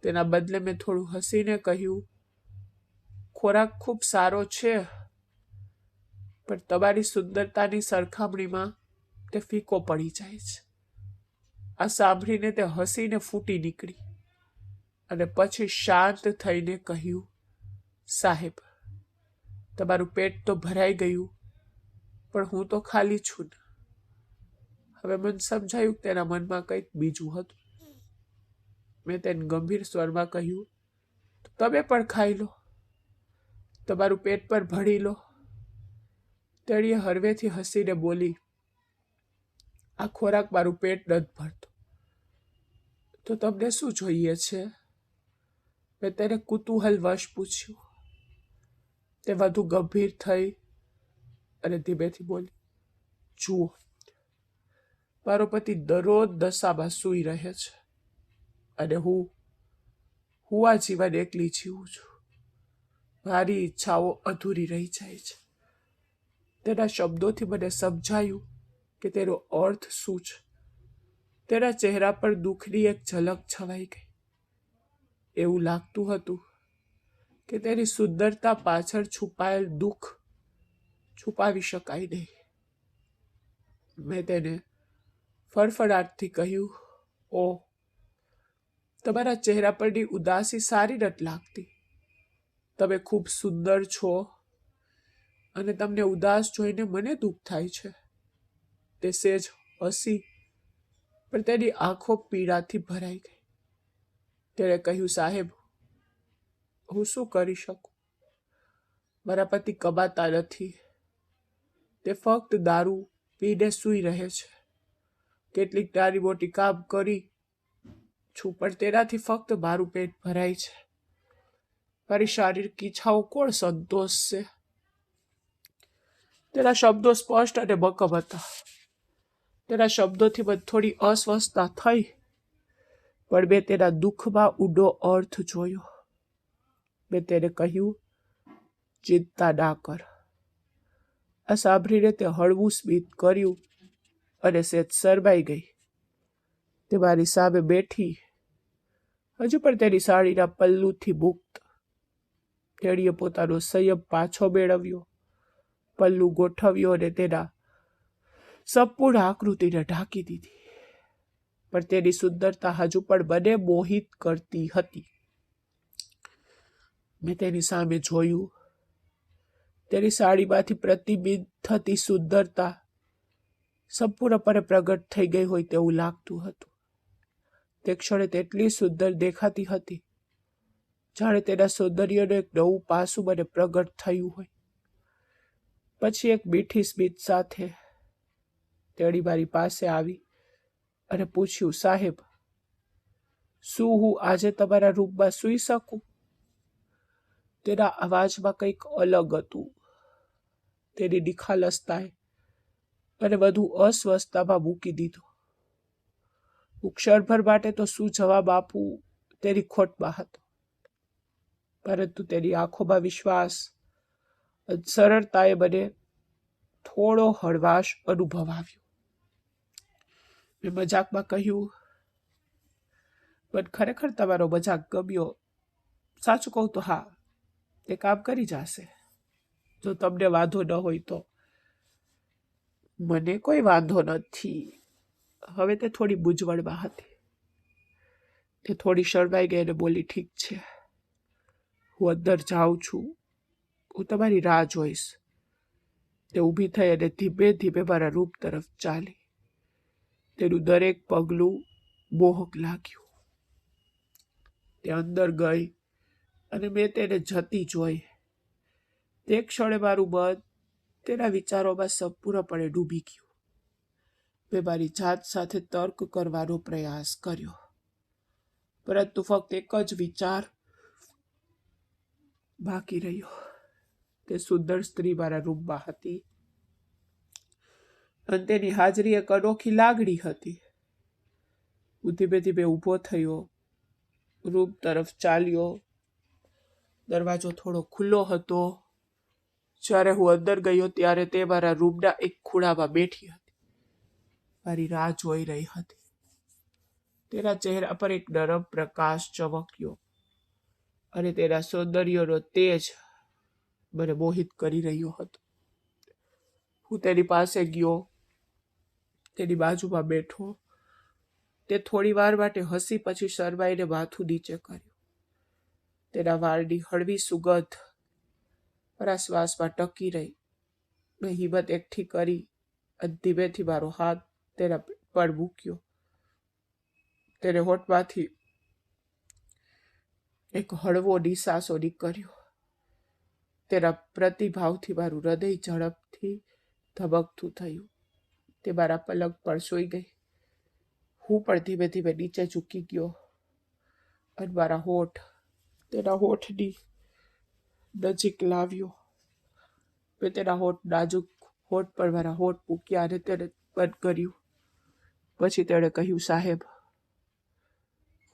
તેના બદલે મેં થોડું હસીને કહ્યું, ખોરાક ખૂબ સારો છે, પણ તમારી સુંદરતાની સરખામણીમાં તે ફીકો પડી જાય છે. આ સાંભળીને તે હસીને ફૂટી નીકળી અને પછી શાંત થઈને કહ્યું, સાહેબ, તમારું પેટ તો ભરાઈ ગયું, પણ હું તો ખાલી છું ને. હવે મને સમજાયું તેના મનમાં કંઈક બીજું હતું. મેં તેને ગંભીર સ્વરમાં કહ્યું, તમે પણ ખાઈ લો, તમારું પેટ પર ભરી લો. તેણીએ હળવેથી હસીને બોલી, આ ખોરાક મારું પેટ નથી ભરતો. તો તમને શું જોઈએ છે? મેં તેને કુતૂહલવશ પૂછ્યું. તે વધુ ગંભીર થઈ અને ધીમેથી બોલી, જુઓ, મારો પતિ દરરોજ દશામાં સૂઈ રહે છે અને હું આ જીવન એકલી જીવું છું. મારી ઈચ્છાઓ અધૂરી રહી જાય છે. તેના શબ્દોથી મને સમજાયું કે તેનો અર્થ શું છે. તેના ચહેરા પર દુઃખની એક ઝલક છવાઈ ગઈ. એવું લાગતું હતું કે તેની સુંદરતા પાછળ છુપાયેલ દુઃખ છુપાવી શકાય નહીં. મેં તેને ફડફડાટથી કહ્યું, ઓહ, તમારા ચહેરા પરની ઉદાસી સારી નથી લાગતી. તમે ખૂબ સુંદર છો અને તમને ઉદાસ જોઈને મને દુઃખ થાય છે. તે સેજ હસી, પણ તેની આંખો પીડાથી ભરાઈ ગઈ. તેણે કહ્યું, સાહેબ, હું શું કરી શકું? મારા પતિ કમાતા નથી. તે ફક્ત દારૂ પીને સૂઈ રહે છે. કેટલીક નાની મોટી કામ કરી છું, પણ તેનાથી ફક્ત મારું પેટ ભરાય છે. મારી શારીરિક ઈચ્છાઓ કોણ સંતોષશે? તેના શબ્દો સ્પષ્ટ અને મક્કમ હતા. તેના શબ્દોથી મને થોડી અસ્વસ્થતા થઈ, પણ મેં તેના દુઃખમાં ઊંડો અર્થ જોયો. મેં તેને કહ્યું, ચિંતા ના કર. આ સાંભળીને તે હળવું સ્મિત કર્યું અને સેજ શરમાઈ ગઈ. તે મારી સામે બેઠી, હજુ પણ તેની સાડીના પલ્લુથી મુક્ત. તેણીએ પોતાનો સંયમ પાછો મેળવ્યો, પલ્લું ગોઠવ્યો અને તેના સંપૂર્ણ આકૃતિને ઢાંકી દીધી. પણ તેની સુંદરતા હજુ પણ મને મોહિત કરતી હતી. મેં તેની સામે જોયું. તેની સાડીમાંથી પ્રતિબિંબ થતી સુંદરતા સંપૂર્ણપણે પ્રગટ થઈ ગઈ હોય તેવું લાગતું હતું. તે ક્ષણે તેટલી સુંદર દેખાતી હતી, જાણે તેના સૌંદર્યનું એક નવું પાસું મને પ્રગટ થયું હોય. પછી એક મીઠી સ્મિત સાથે તેણી મારી પાસે આવી અને પૂછ્યું, સાહેબ, શું હું આજે તમારા રૂમમાં સૂઈ શકું? તેના અવાજમાં કંઈક અલગ હતું. તેની નિખાલસતાએ અને વધુ અસ્વસ્થતામાં મૂકી દીધો. હું ક્ષણભર માટે તો શું જવાબ આપું તેની ખોટમાં હતો, પરંતુ તેની આંખોમાં વિશ્વાસ અને સરળતાએ મને થોડો હળવાશ અનુભવાવ્યો. મેં મજાકમાં કહ્યું, મને ખરેખર તમારો મજાક ગમ્યો. સાચું કહું તો હા, તે કામ કરી જશે, જો તમને વાંધો ન હોય તો. મને કોઈ વાંધો નથી. હવે તે થોડી મૂંઝવણમાં હતી. તે થોડી શરમાઈ ગઈ અને બોલી, ઠીક છે, હું અંદર જાઉં છું. હું તમારી રાહ જોઈશ. તે ઊભી થઈ અને ધીમે ધીમે મારા રૂમ તરફ ચાલી. તેનું દરેક પગલું મોહક લાગ્યું. તે અંદર ગઈ અને મેં તેને જતી જોઈ. તે ક્ષણે મારું મન તેના વિચારોમાં સંપૂર્ણપણે ડૂબી ગયું. મેં મારી જાત સાથે તર્ક કરવાનો પ્રયાસ કર્યો, પરંતુ ફક્ત એક જ વિચાર બાકી રહ્યો. તે સુંદર સ્ત્રી મારા રૂમમાં હતી અને તેની હાજરી એક અનોખી લાગણી હતી. હું ધીમે ધીમે ઊભો થયો, રૂમ તરફ ચાલ્યો. દરવાજો થોડો ખુલ્લો હતો. જ્યારે હું અંદર ગયો ત્યારે તે મારા રૂમના એક ખૂણામાં બેઠી હતી, મારી રાહ જોઈ રહી હતી. તેના ચહેરા પર એક નરમ પ્રકાશ ચમક્યો અને તેના સૌંદર્યનો તેજ મને મોહિત કરી રહ્યો હતો. હું તેની પાસે ગયો, તેની બાજુમાં બેઠો. તે થોડી વાર માટે હસી, પછી શરમાઈને માથું નીચે કર્યું. તેના વાળની હળવી સુગંધ મારા શ્વાસમાં ટકી રહી. મેં હિંમત એકઠી કરી અને ધીમેથી મારો હાથ તેના પર મૂક્યો. તેને હોઠમાંથી એક હળવો નિસાસો નીકળ્યો. તેના પ્રતિભાવથી મારું હૃદય ઝડપથી ધબકતું થયું. તે મારા પલંગ પર સૂઈ ગઈ. હું પણ ધીમે ધીમે નીચે ઝૂકી ગયો અને મારા હોઠ તેના હોઠની નજીક લાવ્યો. મેં તેના નાજુક હોઠ પર મારા હોઠ મૂક્યા અને તેને બંધ કર્યું. પછી તેણે કહ્યું, સાહેબ,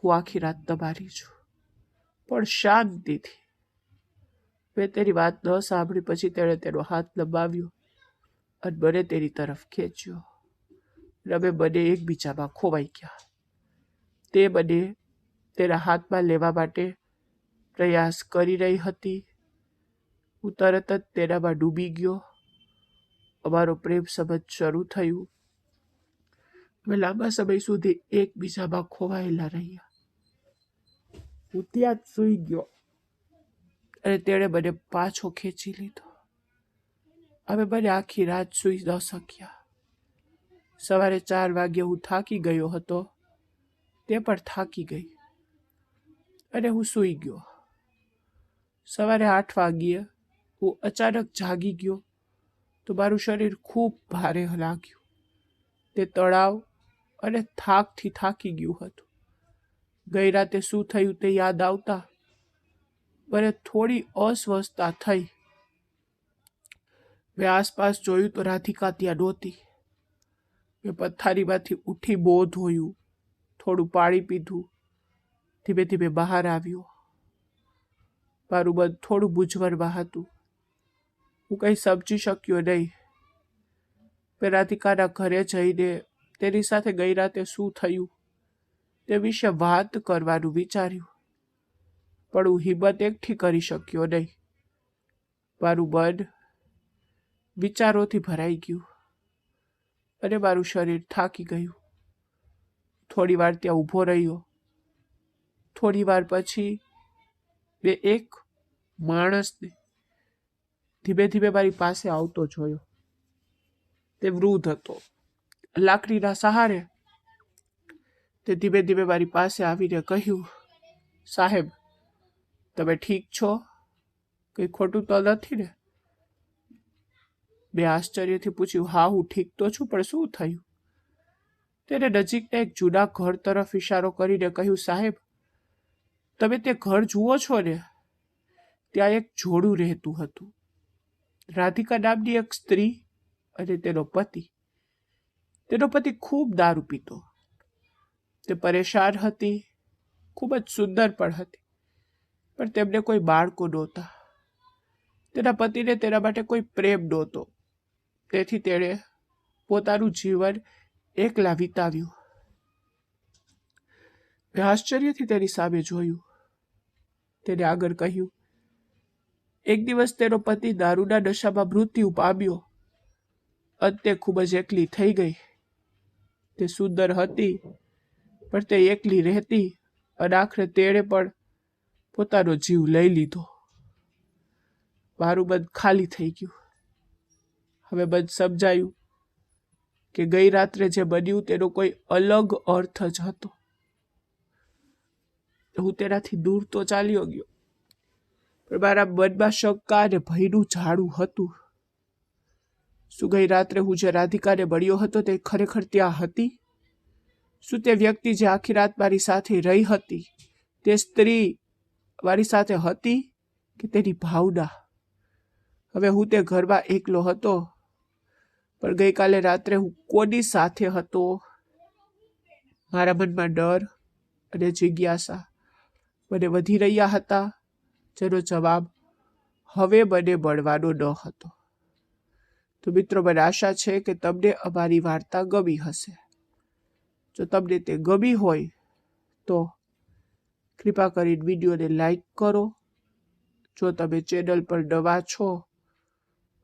હું આખી રાત તમારી છું, પણ શાંતિથી. મેં તેની વાત ન સાંભળી. પછી તેણે તેનો હાથ લંબાવ્યો અને મને તેની તરફ ખેંચ્યો. અમે બંને એકબીજામાં ખોવાઈ ગયા. તે મને તેના હાથમાં લેવા માટે પ્રયાસ કરી રહી હતી. હું તરત જ તેનામાં ડૂબી ગયો. અમારો પ્રેમ સંબંધ શરૂ થયું. અમે લાંબા સમય સુધી એકબીજામાં ખોવાયેલા રહ્યા. હું ત્યાં જ સૂઈ ગયો અને તેણે મને પાછો ખેંચી લીધો. અમે બંને આખી રાત સૂઈ ન શક્યા. સવારે 4 વાગ્યે હું થાકી ગયો હતો. તે પણ થાકી ગઈ અને હું સૂઈ ગયો. સવારે 8 વાગ્યે હું અચાનક જાગી ગયો તો મારું શરીર ખૂબ ભારે લાગ્યું. તે તણાવ અને થાકથી થાકી ગયું હતું. ગઈ રાતે શું થયું તે યાદ આવતા મને થોડી અસ્વસ્થતા થઈ. મેં આસપાસ જોયું તો રાધિકા ત્યાં નહોતી. મેં પથારીમાંથી ઉઠી મોં ધોયું, થોડું પાણી પીધું, ધીમે ધીમે બહાર આવ્યો. મારું મન થોડું મૂંઝવણમાં હતું. હું કંઈ સમજી શક્યો નહીં. મેં રાધિકાના ઘરે જઈને તેની સાથે ગઈ રાતે શું થયું તે વિશે વાત કરવાનું વિચાર્યું, પણ હું હિંમત એકઠી કરી શક્યો નહીં. મારું મન વિચારોથી ભરાઈ ગયું અને મારું શરીર થાકી ગયું. થોડી વાર ત્યાં ઊભો રહ્યો. થોડી વાર પછી મેં એક માણસને ધીમે ધીમે મારી પાસે આવતો જોયો. તે વૃદ્ધ હતો. લાકડીના સહારે તે ધીમે ધીમે મારી પાસે આવીને કહ્યું, સાહેબ, તમે ઠીક છો? કંઈ ખોટું તો નથી ને? મેં આશ્ચર્યથી પૂછ્યું, હા, હું ઠીક તો છું, પણ શું થયું? તેને નજીકના એક જૂના ઘર તરફ ઇશારો કરીને કહ્યું, સાહેબ, તમે તે ઘર જુઓ છો ને? ત્યાં એક જોડું રહેતું હતું. રાધિકા નામની એક સ્ત્રી અને તેનો પતિ. તેનો પતિ ખૂબ દારૂ પીતો. તે પરેશાન હતી, ખૂબ જ સુંદર પણ હતી, પણ તેમને કોઈ બાળકો નહોતા. તેના પતિને તેના માટે કોઈ પ્રેમ નહોતો. તેથી તેણે પોતાનું જીવન એકલા વિતાવ્યું. મેં આશ્ચર્યથી તેની સામે જોયું. તેને આગળ કહ્યું, એક દિવસ તેનો પતિ દારૂના નશામાં મૃત્યુ પામ્યો. અંતે ખૂબ જ એકલી થઈ ગઈ. તે સુંદર હતી, પણ તે એકલી રહેતી અને આખરે તેણે પણ પોતાનો જીવ લઈ લીધો. મારું મન ખાલી થઈ ગયું. હવે મને સમજાયું કે ગઈ રાત્રે જે બન્યું તેનો કોઈ અલગ અર્થ જ હતો. હું તેનાથી દૂર તો ચાલ્યો ગયો, પણ મારા મનમાં શંકા અને ભયનું ઝાડું હતું. શું ગઈ રાત્રે હું જે રાધિકાને મળ્યો હતો તે ખરેખર ત્યાં હતી? શું તે વ્યક્તિ જે આખી રાત મારી સાથે રહી હતી તે સ્ત્રી મારી સાથે હતી કે તેની ભાવના? હવે હું તે ઘરમાં એકલો હતો, પણ ગઈકાલે રાત્રે હું કોની સાથે હતો? મારા મનમાં ડર અને જિજ્ઞાસા મને વધી રહ્યા હતા, જેનો જવાબ હવે મને મળવાનો ન હતો. તો મિત્રો, મને આશા છે કે તમને અમારી વાર્તા ગમી હશે. જો તમને તે ગમી હોય તો કૃપા કરીને વિડીયોને લાઈક કરો. જો તમે ચેનલ પર નવા છો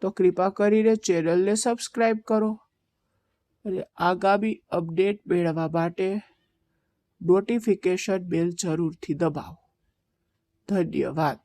તો કૃપા કરીને ચેનલને સબસ્ક્રાઈબ કરો અને આગામી અપડેટ મેળવવા માટે નોટિફિકેશન બેલ જરૂરથી દબાવો. ધન્યવાદ.